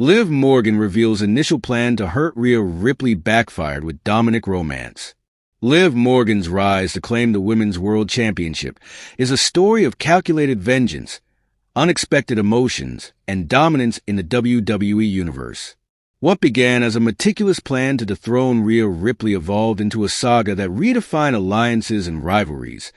Liv Morgan reveals initial plan to hurt Rhea Ripley backfired with Dominik romance. Liv Morgan's rise to claim the Women's World Championship is a story of calculated vengeance, unexpected emotions, and dominance in the WWE Universe. What began as a meticulous plan to dethrone Rhea Ripley evolved into a saga that redefined alliances and rivalries,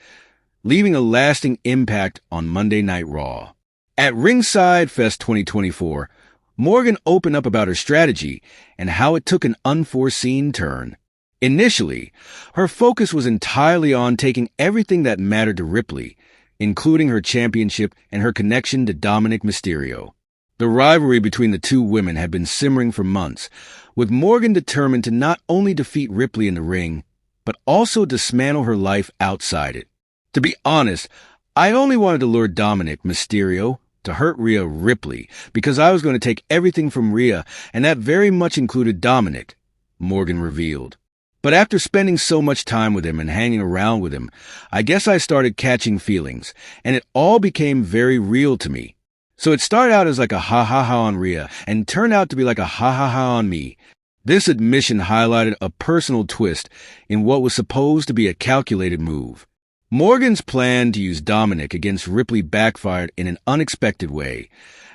leaving a lasting impact on Monday Night Raw. At Ringside Fest 2024, Morgan opened up about her strategy and how it took an unforeseen turn. Initially, her focus was entirely on taking everything that mattered to Ripley, including her championship and her connection to Dominik Mysterio. The rivalry between the two women had been simmering for months, with Morgan determined to not only defeat Ripley in the ring, but also dismantle her life outside it. To be honest, I only wanted to lure Dominik Mysterio to hurt Rhea Ripley because I was going to take everything from Rhea, and that very much included Dominik, Morgan revealed. But after spending so much time with him and hanging around with him, I guess I started catching feelings, and it all became very real to me. So it started out as like a ha-ha-ha on Rhea, and turned out to be like a ha-ha-ha on me. This admission highlighted a personal twist in what was supposed to be a calculated move. Morgan's plan to use Dominik against Ripley backfired in an unexpected way,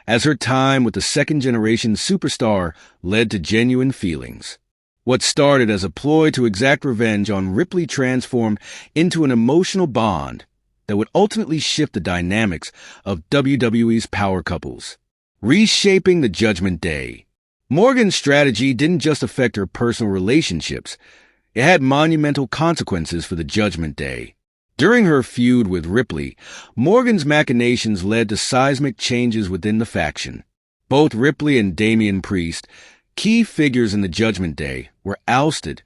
as her time with the second-generation superstar led to genuine feelings. What started as a ploy to exact revenge on Ripley transformed into an emotional bond that would ultimately shift the dynamics of WWE's power couples. Reshaping the Judgment Day. Morgan's strategy didn't just affect her personal relationships. It had monumental consequences for the Judgment Day. During her feud with Ripley, Morgan's machinations led to seismic changes within the faction. Both Ripley and Damian Priest, key figures in the Judgment Day, were ousted,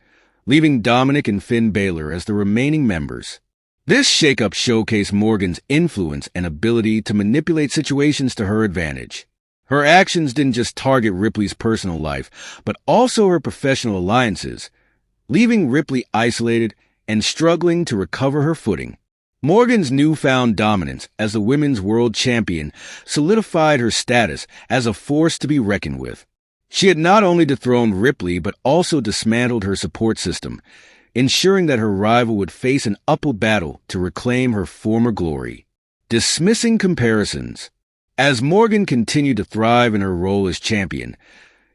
leaving Dominik and Finn Balor as the remaining members. This shakeup showcased Morgan's influence and ability to manipulate situations to her advantage. Her actions didn't just target Ripley's personal life, but also her professional alliances, leaving Ripley isolated and struggling to recover her footing. Morgan's newfound dominance as the Women's World Champion solidified her status as a force to be reckoned with. She had not only dethroned Ripley, but also dismantled her support system, ensuring that her rival would face an uphill battle to reclaim her former glory. Dismissing comparisons. As Morgan continued to thrive in her role as champion,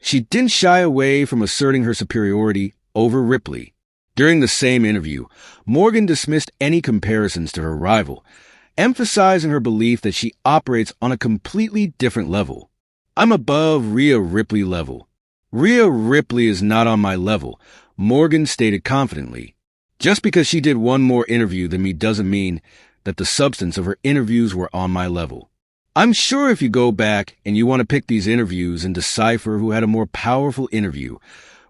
she didn't shy away from asserting her superiority over Ripley. During the same interview, Morgan dismissed any comparisons to her rival, emphasizing her belief that she operates on a completely different level. "I'm above Rhea Ripley level. Rhea Ripley is not on my level," Morgan stated confidently. "Just because she did one more interview than me doesn't mean that the substance of her interviews were on my level. I'm sure if you go back and you want to pick these interviews and decipher who had a more powerful interview,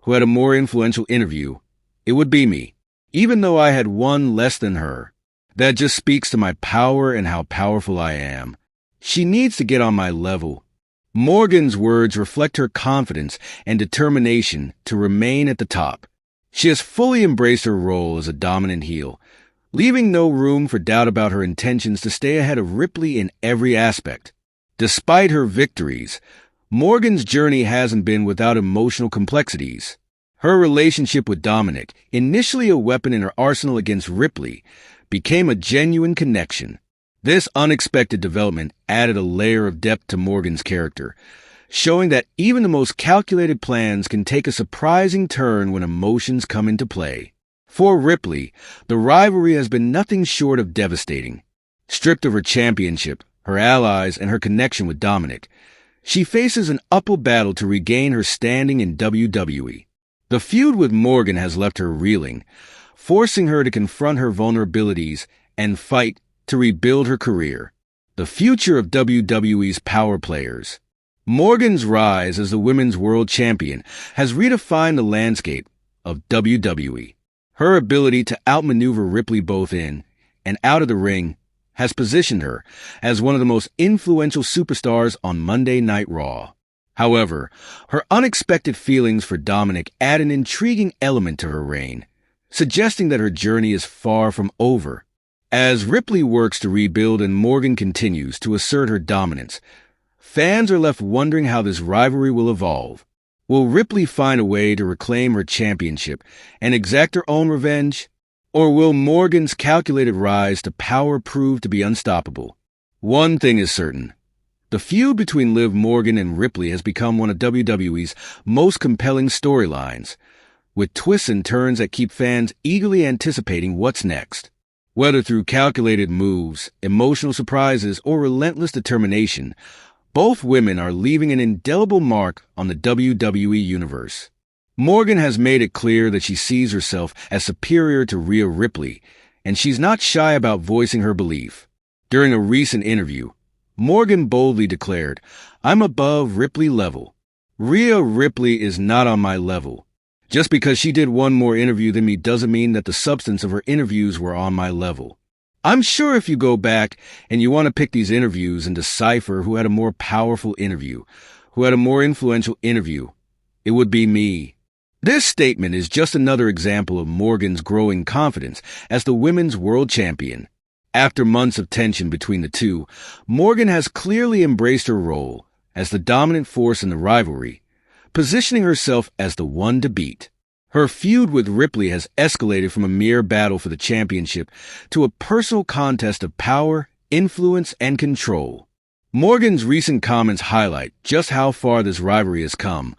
who had a more influential interview, it would be me, even though I had one less than her. That just speaks to my power and how powerful I am. She needs to get on my level." Morgan's words reflect her confidence and determination to remain at the top. She has fully embraced her role as a dominant heel, leaving no room for doubt about her intentions to stay ahead of Ripley in every aspect. Despite her victories, Morgan's journey hasn't been without emotional complexities. Her relationship with Dominik, initially a weapon in her arsenal against Ripley, became a genuine connection. This unexpected development added a layer of depth to Morgan's character, showing that even the most calculated plans can take a surprising turn when emotions come into play. For Ripley, the rivalry has been nothing short of devastating. Stripped of her championship, her allies, and her connection with Dominik, she faces an uphill battle to regain her standing in WWE. The feud with Morgan has left her reeling, forcing her to confront her vulnerabilities and fight to rebuild her career. The future of WWE's power players. Morgan's rise as the Women's World Champion has redefined the landscape of WWE. Her ability to outmaneuver Ripley both in and out of the ring has positioned her as one of the most influential superstars on Monday Night Raw. However, her unexpected feelings for Dominik add an intriguing element to her reign, suggesting that her journey is far from over. As Ripley works to rebuild and Morgan continues to assert her dominance, Fans are left wondering how this rivalry will evolve. Will Ripley find a way to reclaim her championship and exact her own revenge? Or will Morgan's calculated rise to power prove to be unstoppable? One thing is certain. The feud between Liv Morgan and Ripley has become one of WWE's most compelling storylines, with twists and turns that keep fans eagerly anticipating what's next. Whether through calculated moves, emotional surprises, or relentless determination, both women are leaving an indelible mark on the WWE Universe. Morgan has made it clear that she sees herself as superior to Rhea Ripley, and she's not shy about voicing her belief. During a recent interview, Morgan boldly declared, "I'm above Ripley level. Rhea Ripley is not on my level. Just because she did one more interview than me doesn't mean that the substance of her interviews were on my level. I'm sure if you go back and you want to pick these interviews and decipher who had a more powerful interview, who had a more influential interview, it would be me." This statement is just another example of Morgan's growing confidence as the women's world champion. After months of tension between the two, Morgan has clearly embraced her role as the dominant force in the rivalry, positioning herself as the one to beat. Her feud with Ripley has escalated from a mere battle for the championship to a personal contest of power, influence, and control. Morgan's recent comments highlight just how far this rivalry has come.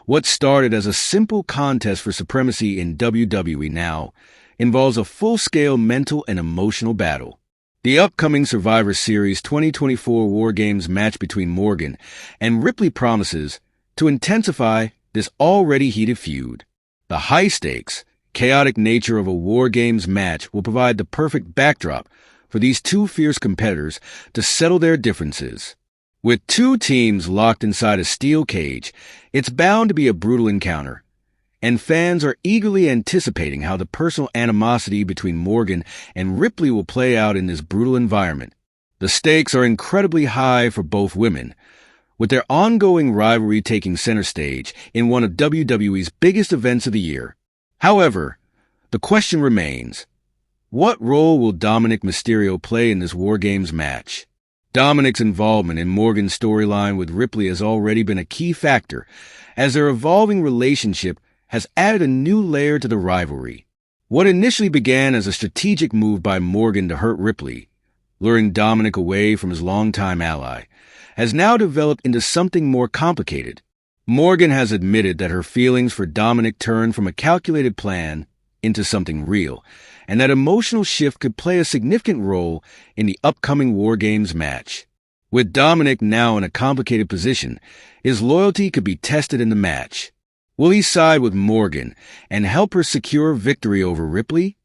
What started as a simple contest for supremacy in WWE now involves a full-scale mental and emotional battle. The upcoming Survivor Series 2024 War Games match between Morgan and Ripley promises to intensify this already heated feud. The high-stakes, chaotic nature of a War Games match will provide the perfect backdrop for these two fierce competitors to settle their differences. With two teams locked inside a steel cage, it's bound to be a brutal encounter, and fans are eagerly anticipating how the personal animosity between Morgan and Ripley will play out in this brutal environment. The stakes are incredibly high for both women, with their ongoing rivalry taking center stage in one of WWE's biggest events of the year. However, the question remains, what role will Dominik Mysterio play in this War Games match? Dominik's involvement in Morgan's storyline with Ripley has already been a key factor, as their evolving relationship has added a new layer to the rivalry. What initially began as a strategic move by Morgan to hurt Ripley, luring Dominik away from his longtime ally, has now developed into something more complicated. Morgan has admitted that her feelings for Dominik turned from a calculated plan into something real, and that emotional shift could play a significant role in the upcoming War Games match. With Dominik now in a complicated position, his loyalty could be tested in the match. Will he side with Morgan and help her secure victory over Ripley?